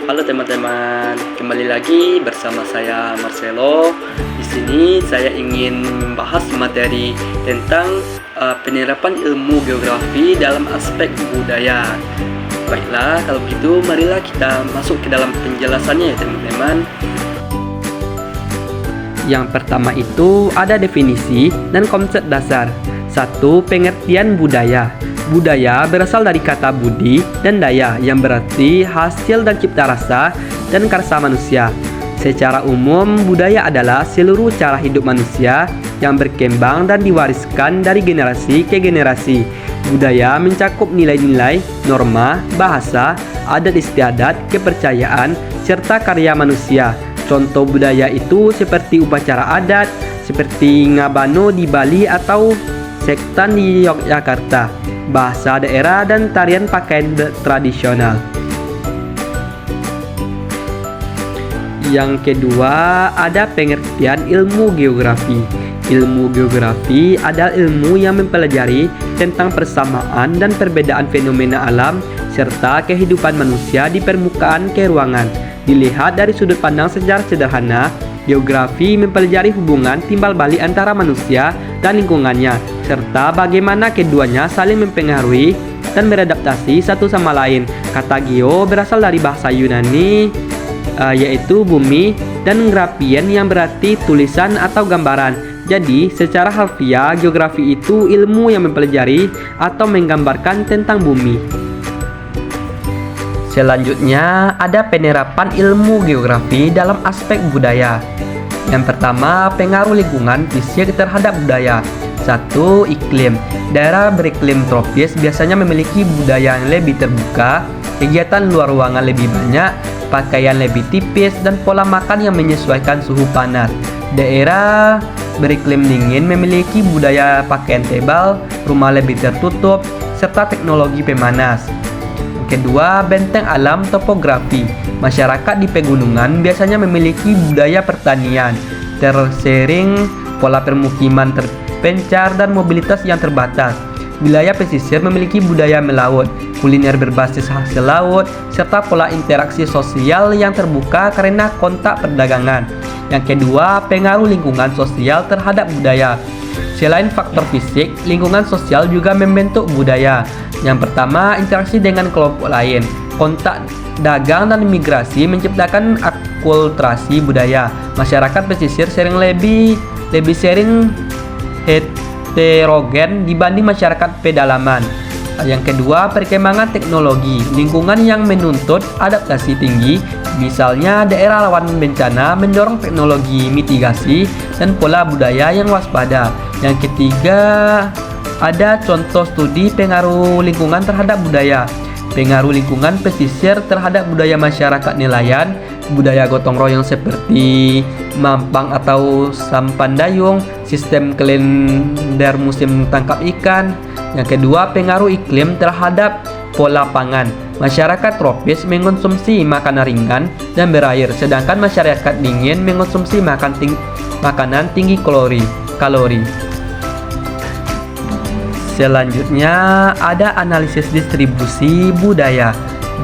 Halo teman-teman, kembali lagi bersama saya Marcelo. Di sini saya ingin membahas materi tentang penerapan ilmu geografi dalam aspek budaya. Baiklah, kalau begitu marilah kita masuk ke dalam penjelasannya ya teman-teman. Yang pertama itu ada definisi dan konsep dasar. 1. Pengertian budaya. Budaya berasal dari kata budi dan daya yang berarti hasil dan cipta rasa dan karsa manusia. Secara umum, budaya adalah seluruh cara hidup manusia yang berkembang dan diwariskan dari generasi ke generasi. Budaya mencakup nilai-nilai, norma, bahasa, adat istiadat, kepercayaan, serta karya manusia. Contoh budaya itu seperti upacara adat, seperti ngabano di Bali atau sektan di Yogyakarta, bahasa daerah dan tarian pakaian tradisional. Yang kedua, ada pengertian ilmu geografi. Ilmu geografi adalah ilmu yang mempelajari tentang persamaan dan perbedaan fenomena alam serta kehidupan manusia di permukaan keruangan. Dilihat dari sudut pandang sejarah sederhana, geografi mempelajari hubungan timbal balik antara manusia dan lingkungannya, serta bagaimana keduanya saling mempengaruhi dan beradaptasi satu sama lain. Kata geo berasal dari bahasa Yunani, yaitu bumi, dan grafien yang berarti tulisan atau gambaran. Jadi, secara harfiah, geografi itu ilmu yang mempelajari atau menggambarkan tentang bumi. Selanjutnya, ada penerapan ilmu geografi dalam aspek budaya. Yang pertama, pengaruh lingkungan fisik terhadap budaya. 1. Iklim. Daerah beriklim tropis biasanya memiliki budaya yang lebih terbuka, kegiatan luar ruangan lebih banyak, pakaian lebih tipis, dan pola makan yang menyesuaikan suhu panas. Daerah beriklim dingin memiliki budaya pakaian tebal, rumah lebih tertutup, serta teknologi pemanas. Kedua, benteng alam topografi. Masyarakat di pegunungan biasanya memiliki budaya pertanian, tersering, pola permukiman terpencar, dan mobilitas yang terbatas. Wilayah pesisir memiliki budaya melaut, kuliner berbasis hasil laut, serta pola interaksi sosial yang terbuka karena kontak perdagangan. Yang kedua, pengaruh lingkungan sosial terhadap budaya. Selain faktor fisik, lingkungan sosial juga membentuk budaya. Yang pertama, interaksi dengan kelompok lain. Kontak dagang dan migrasi menciptakan akulturasi budaya. Masyarakat pesisir lebih sering heterogen dibanding masyarakat pedalaman. Yang kedua, perkembangan teknologi. Lingkungan yang menuntut adaptasi tinggi, misalnya daerah rawan bencana, mendorong teknologi mitigasi dan pola budaya yang waspada. Yang ketiga, ada contoh studi pengaruh lingkungan terhadap budaya. Pengaruh lingkungan pesisir terhadap budaya masyarakat nelayan, budaya gotong royong seperti mampang atau sampan dayung, sistem kalender musim tangkap ikan. Yang kedua, pengaruh iklim terhadap pola pangan. Masyarakat tropis mengonsumsi makanan ringan dan berair, sedangkan masyarakat dingin mengonsumsi makanan tinggi kalori. Selanjutnya, ada analisis distribusi budaya.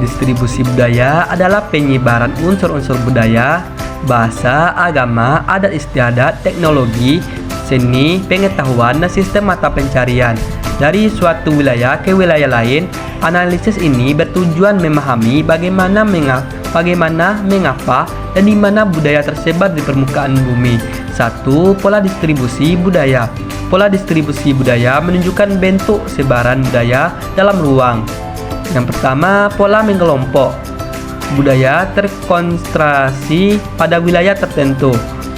Distribusi budaya adalah penyebaran unsur-unsur budaya, bahasa, agama, adat istiadat, teknologi, seni, pengetahuan, dan sistem mata pencarian dari suatu wilayah ke wilayah lain. Analisis ini bertujuan memahami bagaimana, mengapa, dan di mana budaya tersebar di permukaan bumi. 1. Pola distribusi budaya. Pola distribusi budaya menunjukkan bentuk sebaran budaya dalam ruang. Yang pertama, pola mengelompok. Budaya terkonsentrasi pada wilayah tertentu.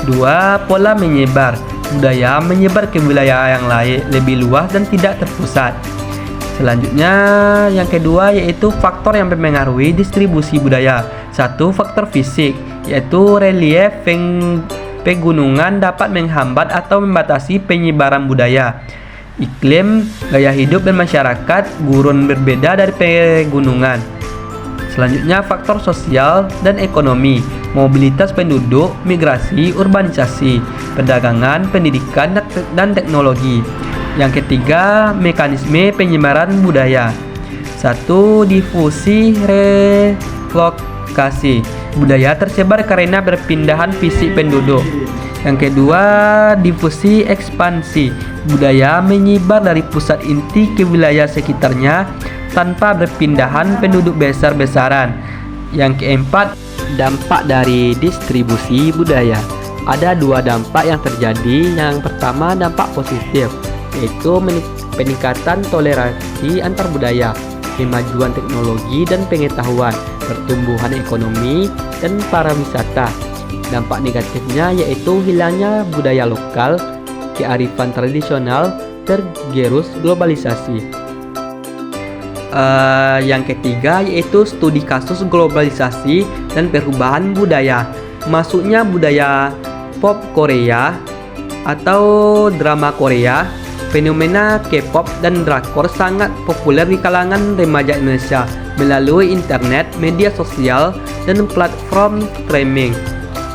2. Pola menyebar. Budaya menyebar ke wilayah yang lain lebih luas dan tidak terpusat. Selanjutnya, yang kedua yaitu faktor yang mempengaruhi distribusi budaya. 1. Faktor fisik, yaitu relief pegunungan dapat menghambat atau membatasi penyebaran budaya. Iklim, gaya hidup dan masyarakat gurun berbeda dari pegunungan. Selanjutnya, faktor sosial dan ekonomi, mobilitas penduduk, migrasi, urbanisasi, perdagangan, pendidikan, dan teknologi. Yang ketiga, mekanisme penyebaran budaya. 1. Difusi diversifikasi. Budaya tersebar karena berpindahan fisik penduduk. Yang kedua, difusi ekspansi. Budaya menyebar dari pusat inti ke wilayah sekitarnya tanpa berpindahan penduduk besar-besaran. Yang keempat, dampak dari distribusi budaya. Ada dua dampak yang terjadi. Yang pertama, dampak positif, yaitu peningkatan toleransi antar budaya, kemajuan teknologi dan pengetahuan, pertumbuhan ekonomi, dan pariwisata. Dampak negatifnya yaitu hilangnya budaya lokal, kearifan tradisional, tergerus globalisasi. Yang ketiga yaitu studi kasus globalisasi dan perubahan budaya. Masuknya budaya pop Korea atau drama Korea, fenomena K-pop dan drakor sangat populer di kalangan remaja Indonesia melalui internet, media sosial, dan platform streaming.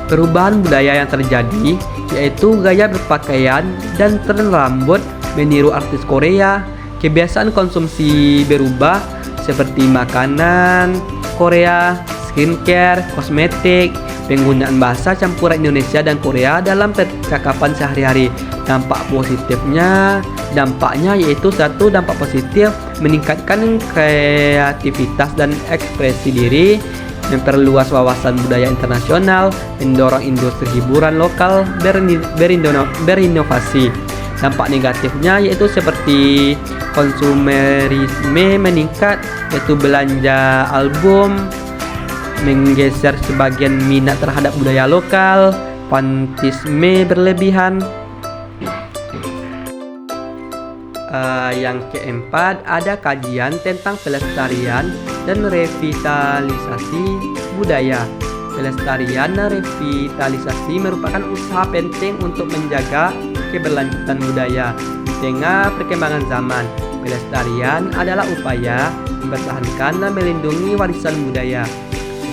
Perubahan budaya yang terjadi yaitu gaya berpakaian dan tren rambut meniru artis Korea. Kebiasaan konsumsi berubah seperti makanan Korea, skincare, kosmetik, penggunaan bahasa campuran Indonesia dan Korea dalam percakapan sehari-hari. Dampaknya yaitu satu, dampak positif, meningkatkan kreativitas dan ekspresi diri, memperluas wawasan budaya internasional, mendorong industri hiburan lokal berinovasi. Dampak negatifnya yaitu seperti konsumerisme meningkat, yaitu belanja album, menggeser sebagian minat terhadap budaya lokal, fanatisme berlebihan. Yang keempat, ada kajian tentang pelestarian dan revitalisasi budaya. Pelestarian dan revitalisasi merupakan usaha penting untuk menjaga keberlanjutan budaya di tengah perkembangan zaman. Pelestarian adalah upaya mempertahankan dan melindungi warisan budaya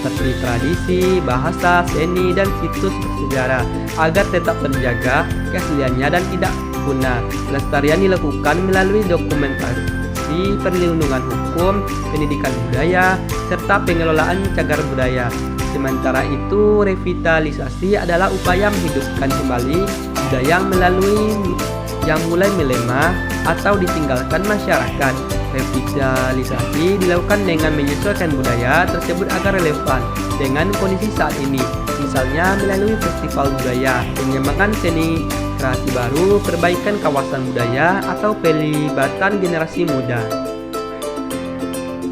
seperti tradisi, bahasa, seni, dan situs bersejarah agar tetap terjaga keasliannya dan tidak punah. Pelestarian dilakukan melalui dokumentasi, perlindungan hukum, pendidikan budaya, serta pengelolaan cagar budaya. Sementara itu, revitalisasi adalah upaya menghidupkan kembali budaya yang mulai melemah atau ditinggalkan masyarakat. Revitalisasi dilakukan dengan menyesuaikan budaya tersebut agar relevan dengan kondisi saat ini, misalnya melalui festival budaya, pengembangan seni kreasi baru, perbaikan kawasan budaya, atau pelibatan generasi muda.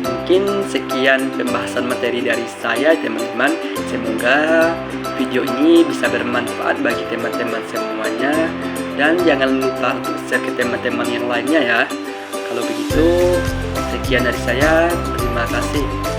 Mungkin sekian pembahasan materi dari saya, teman-teman. Semoga video ini bisa bermanfaat bagi teman-teman semuanya, dan jangan lupa untuk share ke teman-teman yang lainnya ya. Kalau begitu, sekian dari saya. Terima kasih.